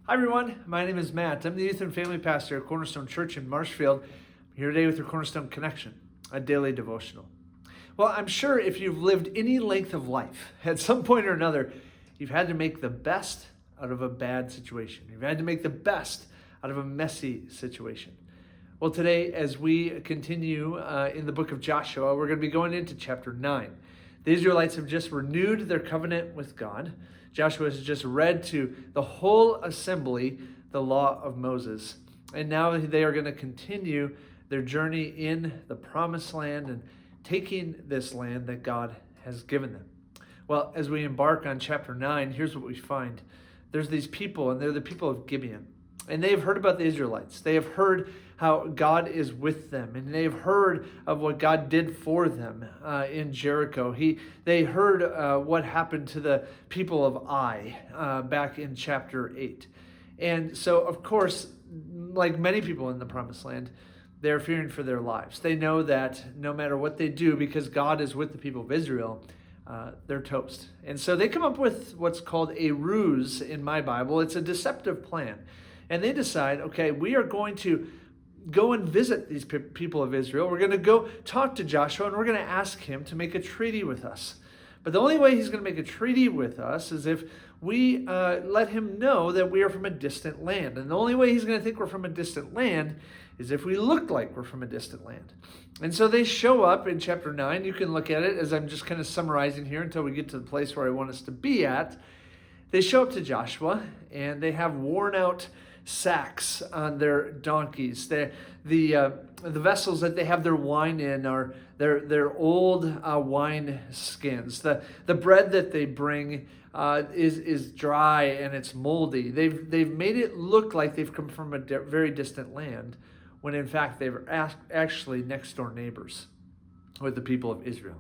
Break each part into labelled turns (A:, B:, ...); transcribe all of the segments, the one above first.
A: Hi everyone, my name is Matt. I'm the youth and family pastor at Cornerstone Church in Marshfield. I'm here today with your Cornerstone Connection, a daily devotional. Well, I'm sure if you've lived any length of life, at some point or another, you've had to make the best out of a bad situation. You've had to make the best out of a messy situation. Well, today, as we continue in the book of Joshua, we're going to be going into chapter 9. The Israelites have just renewed their covenant with God. Joshua has just read to the whole assembly the law of Moses. And now they are going to continue their journey in the promised land and taking this land that God has given them. Well, as we embark on chapter 9, here's what we find. There's these people, and they're the people of Gibeon. And they have heard about the Israelites. They have heard how God is with them. And they have heard of what God did for them in Jericho. They heard what happened to the people of Ai back in chapter 8. And so, of course, like many people in the Promised Land, they're fearing for their lives. They know that no matter what they do, because God is with the people of Israel, they're toast. And so they come up with what's called a ruse in my Bible. It's a deceptive plan. And they decide, okay, we are going to go and visit these people of Israel. We're going to go talk to Joshua, and we're going to ask him to make a treaty with us. But the only way he's going to make a treaty with us is if we let him know that we are from a distant land. And the only way he's going to think we're from a distant land is if we look like we're from a distant land. And so they show up in chapter 9. You can look at it as I'm just kind of summarizing here until we get to the place where I want us to be at. They show up to Joshua, and they have worn out sacks on their donkeys. The vessels that they have their wine in are their old wine skins. The bread that they bring is dry and it's moldy. They've made it look like they've come from a very distant land, when in fact they were actually next door neighbors with the people of Israel.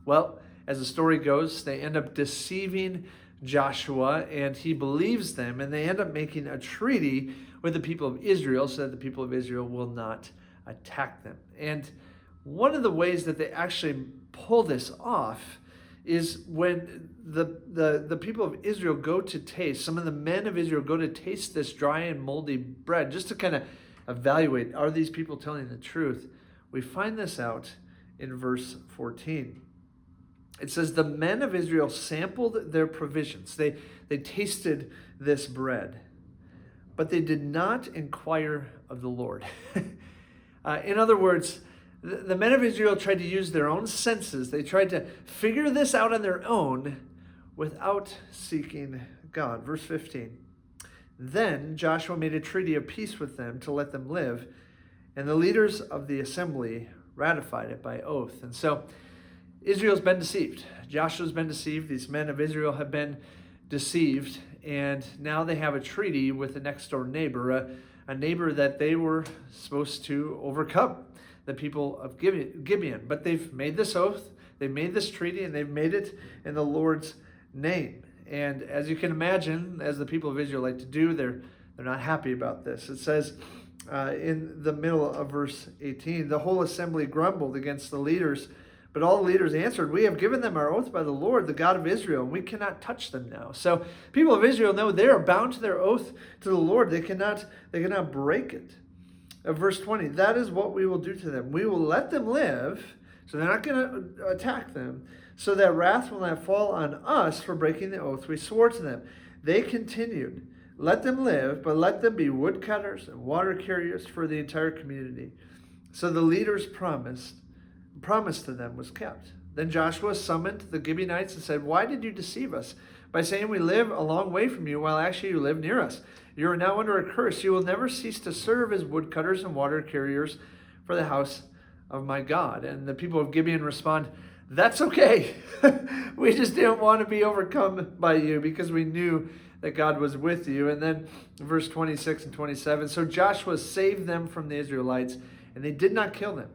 A: Well, as the story goes, they end up deceiving Joshua, and he believes them, and they end up making a treaty with the people of Israel so that the people of Israel will not attack them. And one of the ways that they actually pull this off is when the people of Israel go to taste, some of the men of Israel go to taste this dry and moldy bread, just to kind of evaluate, are these people telling the truth? We find this out in verse 14. It says, the men of Israel sampled their provisions. They tasted this bread, but they did not inquire of the Lord. In other words, the men of Israel tried to use their own senses. They tried to figure this out on their own without seeking God. Verse 15. Then Joshua made a treaty of peace with them to let them live, and the leaders of the assembly ratified it by oath. And so Israel's been deceived. Joshua's been deceived. These men of Israel have been deceived. And now they have a treaty with a next door neighbor, a neighbor that they were supposed to overcome, the people of Gibeon. But they've made this oath, they've made this treaty, and they've made it in the Lord's name. And as you can imagine, as the people of Israel like to do, they're not happy about this. It says in the middle of verse 18, the whole assembly grumbled against the leaders, but all the leaders answered, we have given them our oath by the Lord, the God of Israel, and we cannot touch them now. So people of Israel know they are bound to their oath to the Lord. They cannot break it. Verse 20, that is what we will do to them. We will let them live, so they're not going to attack them, so that wrath will not fall on us for breaking the oath we swore to them. They continued, let them live, but let them be woodcutters and water carriers for the entire community. So the leaders' promise to them was kept. Then Joshua summoned the Gibeonites and said, why did you deceive us by saying we live a long way from you while actually you live near us? You are now under a curse. You will never cease to serve as woodcutters and water carriers for the house of my God. And the people of Gibeon respond, that's okay. We just didn't want to be overcome by you because we knew that God was with you. And then verse 26 and 27, so Joshua saved them from the Israelites, and they did not kill them.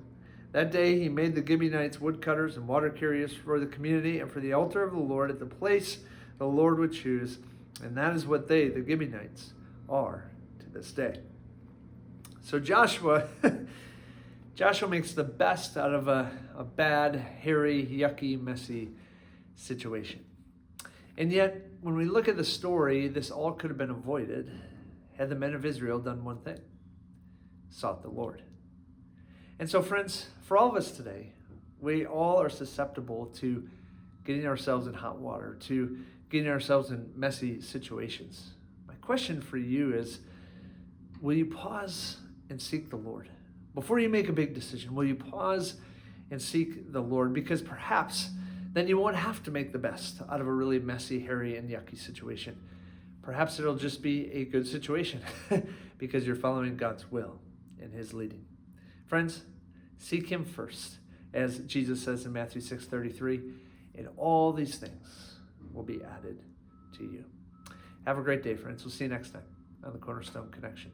A: That day he made the Gibeonites woodcutters and water carriers for the community and for the altar of the Lord at the place the Lord would choose. And that is what they, the Gibeonites, are to this day. So Joshua makes the best out of a bad, hairy, yucky, messy situation. And yet, when we look at the story, this all could have been avoided had the men of Israel done one thing: sought the Lord. And so, friends, for all of us today, we all are susceptible to getting ourselves in hot water, to getting ourselves in messy situations. My question for you is, will you pause and seek the Lord? Before you make a big decision, will you pause and seek the Lord? Because perhaps then you won't have to make the best out of a really messy, hairy, and yucky situation. Perhaps it'll just be a good situation because you're following God's will and his leading. Friends, seek him first, as Jesus says in Matthew 6:33, and all these things will be added to you. Have a great day, friends. We'll see you next time on the Cornerstone Connection.